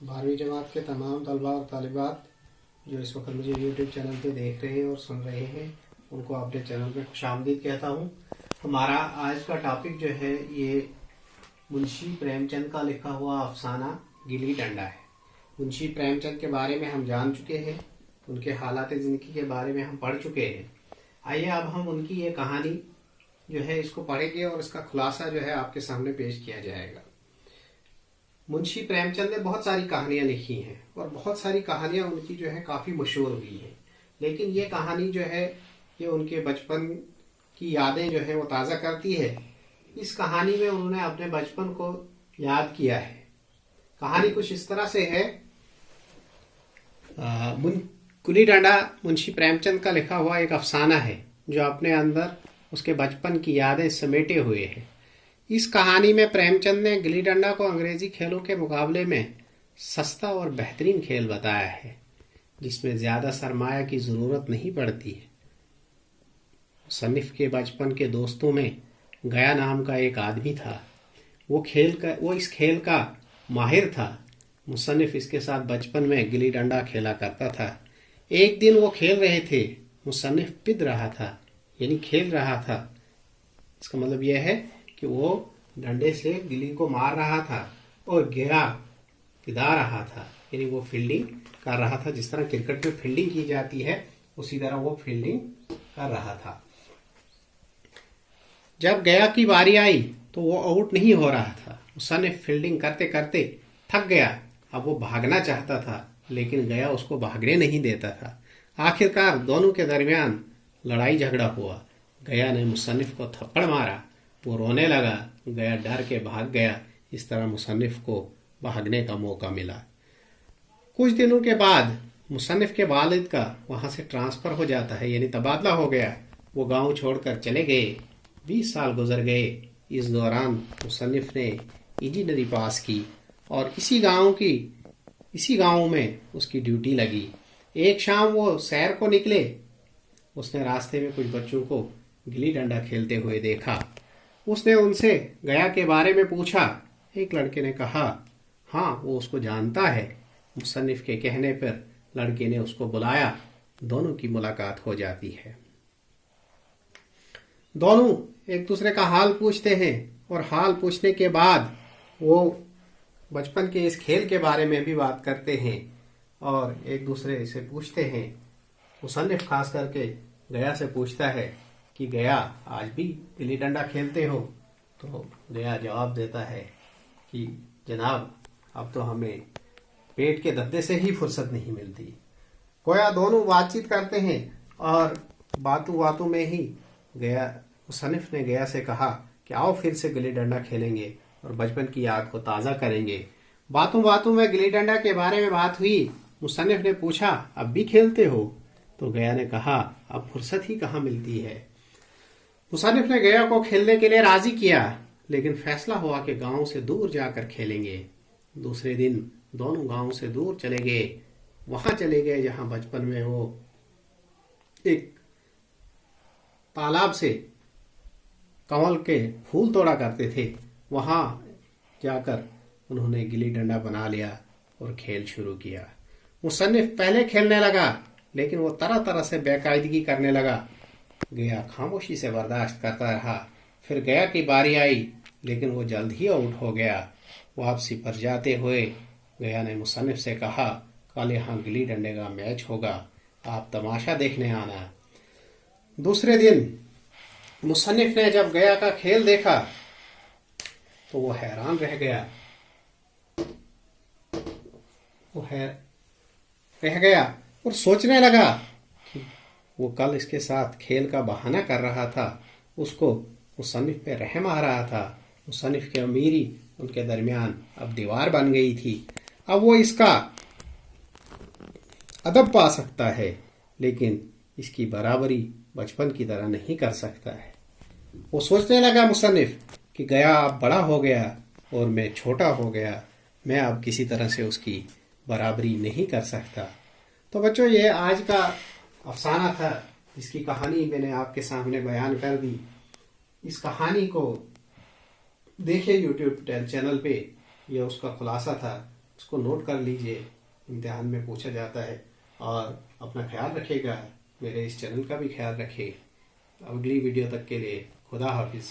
12वीं जमात के तमाम तलबा और तालिबात जो इस वक्त मुझे यूट्यूब चैनल पे देख रहे हैं और सुन रहे हैं, उनको अपने चैनल में खुशामदीद कहता हूँ। हमारा आज का टॉपिक जो है ये मुंशी प्रेमचंद का लिखा हुआ अफसाना गिल्ली डंडा है। मुंशी प्रेमचंद के बारे में हम जान चुके हैं, उनके हालात ज़िंदगी के बारे में हम पढ़ चुके हैं। आइए अब हम उनकी ये कहानी जो है इसको पढ़ेंगे और इसका खुलासा जो है आपके सामने पेश किया जाएगा। मुंशी प्रेमचंद ने बहुत सारी कहानियां लिखी हैं और बहुत सारी कहानियां उनकी जो है काफ़ी मशहूर हुई हैं, लेकिन ये कहानी जो है ये उनके बचपन की यादें जो है वो ताज़ा करती है। इस कहानी में उन्होंने अपने बचपन को याद किया है। कहानी कुछ इस तरह से है। गिल्ली डंडा मुंशी प्रेमचंद का लिखा हुआ एक अफसाना है जो अपने अंदर उसके बचपन की यादें समेटे हुए है। इस कहानी में प्रेमचंद ने गिल्ली डंडा को अंग्रेजी खेलों के मुकाबले में सस्ता और बेहतरीन खेल बताया है, जिसमें ज्यादा सरमाया की जरूरत नहीं पड़ती है। मुसन्निफ के बचपन के दोस्तों में गया नाम का एक आदमी था। वो इस खेल का माहिर था। मुसन्निफ इसके साथ बचपन में गिल्ली डंडा खेला करता था। एक दिन वो खेल रहे थे, मुसन्निफ पिद रहा था यानी खेल रहा था। इसका मतलब यह है कि वो डंडे से गिल्ली को मार रहा था और गया पिदा रहा था, यानी वो फील्डिंग कर रहा था। जिस तरह क्रिकेट में फील्डिंग की जाती है उसी तरह वो फील्डिंग कर रहा था। जब गया की बारी आई तो वो आउट नहीं हो रहा था। मुसन्निफ फील्डिंग करते करते थक गया। अब वो भागना चाहता था, लेकिन गया उसको भागने नहीं देता था। आखिरकार दोनों के दरमियान लड़ाई झगड़ा हुआ। गया ने मुसन्निफ को थप्पड़ मारा। वो रोने लगा। गया डर के भाग गया। इस तरह मुसन्निफ को भागने का मौका मिला। कुछ दिनों के बाद मुसन्निफ के वालिद का वहां से ट्रांसफर हो जाता है, यानी तबादला हो गया। वो गांव छोड़कर चले गए। 20 साल गुजर गए। इस दौरान मुसन्निफ ने इंजीनियरिंग पास की और इसी गांव में उसकी ड्यूटी लगी। एक शाम वो सैर को निकले। उसने रास्ते में कुछ बच्चों को गिल्ली डंडा खेलते हुए देखा। उसने उनसे गया के बारे में पूछा। एक लड़के ने कहा हाँ, वो उसको जानता है। मुसन्निफ के कहने पर लड़के ने उसको बुलाया। दोनों की मुलाकात हो जाती है। दोनों एक दूसरे का हाल पूछते हैं और हाल पूछने के बाद वो बचपन के इस खेल के बारे में भी बात करते हैं और एक दूसरे से पूछते हैं। मुसन्निफ खास करके गया से पूछता है कि गया, आज भी गिल्ली डंडा खेलते हो? तो गया जवाब देता है कि जनाब, अब तो हमें पेट के धंधे से ही फुर्सत नहीं मिलती। गोया दोनों बातचीत करते हैं और बातों बातों में ही मुसन्निफ ने गया से कहा कि आओ फिर से गिल्ली डंडा खेलेंगे और बचपन की याद को ताज़ा करेंगे। बातों बातों में गिल्ली डंडा के बारे में बात हुई। मुसन्निफ ने पूछा अब भी खेलते हो? तो गया ने कहा अब फुर्सत ही कहाँ मिलती है। मुसन्निफ ने गया को खेलने के लिए राजी किया, लेकिन फैसला हुआ कि गांव से दूर जाकर खेलेंगे। दूसरे दिन दोनों गांव से दूर चले गए। वहां चले गए जहां बचपन में वो एक तालाब से कमल के फूल तोड़ा करते थे। वहां जाकर उन्होंने गिल्ली डंडा बना लिया और खेल शुरू किया। मुसन्निफ पहले खेलने लगा, लेकिन वो तरह तरह से बेकायदगी करने लगा। गया खामोशी से बर्दाश्त करता रहा। फिर गया की बारी आई, लेकिन वो जल्द ही आउट हो गया। वापसी पर जाते हुए गया ने मुसन्निफ से कहा कल यहाँ गिल्ली डंडे का मैच होगा, आप तमाशा देखने आना। दूसरे दिन मुसन्निफ ने जब गया का खेल देखा तो वो हैरान रह गया। और सोचने लगा कि वो कल इसके साथ खेल का बहाना कर रहा था, उसको मुसन्निफ पे रहम आ रहा था। मुसन्निफ की अमीरी उनके दरमियान अब दीवार बन गई थी। अब वो इसका अदब पा सकता है, लेकिन इसकी बराबरी बचपन की तरह नहीं कर सकता है। वो सोचने लगा मुसन्निफ कि गया अब बड़ा हो गया और मैं छोटा हो गया, मैं अब किसी तरह से उसकी बराबरी नहीं कर सकता। तो बच्चों, ये आज का अफसाना था, जिसकी कहानी मैंने आपके सामने बयान कर दी। इस कहानी को देखिए यूट्यूब चैनल पे, ये उसका खुलासा था। उसको नोट कर लीजिए, इम्तिहान में पूछा जाता है। और अपना ख्याल रखिएगा, मेरे इस चैनल का भी ख्याल रखिए। अगली वीडियो तक के लिए खुदा हाफिज़।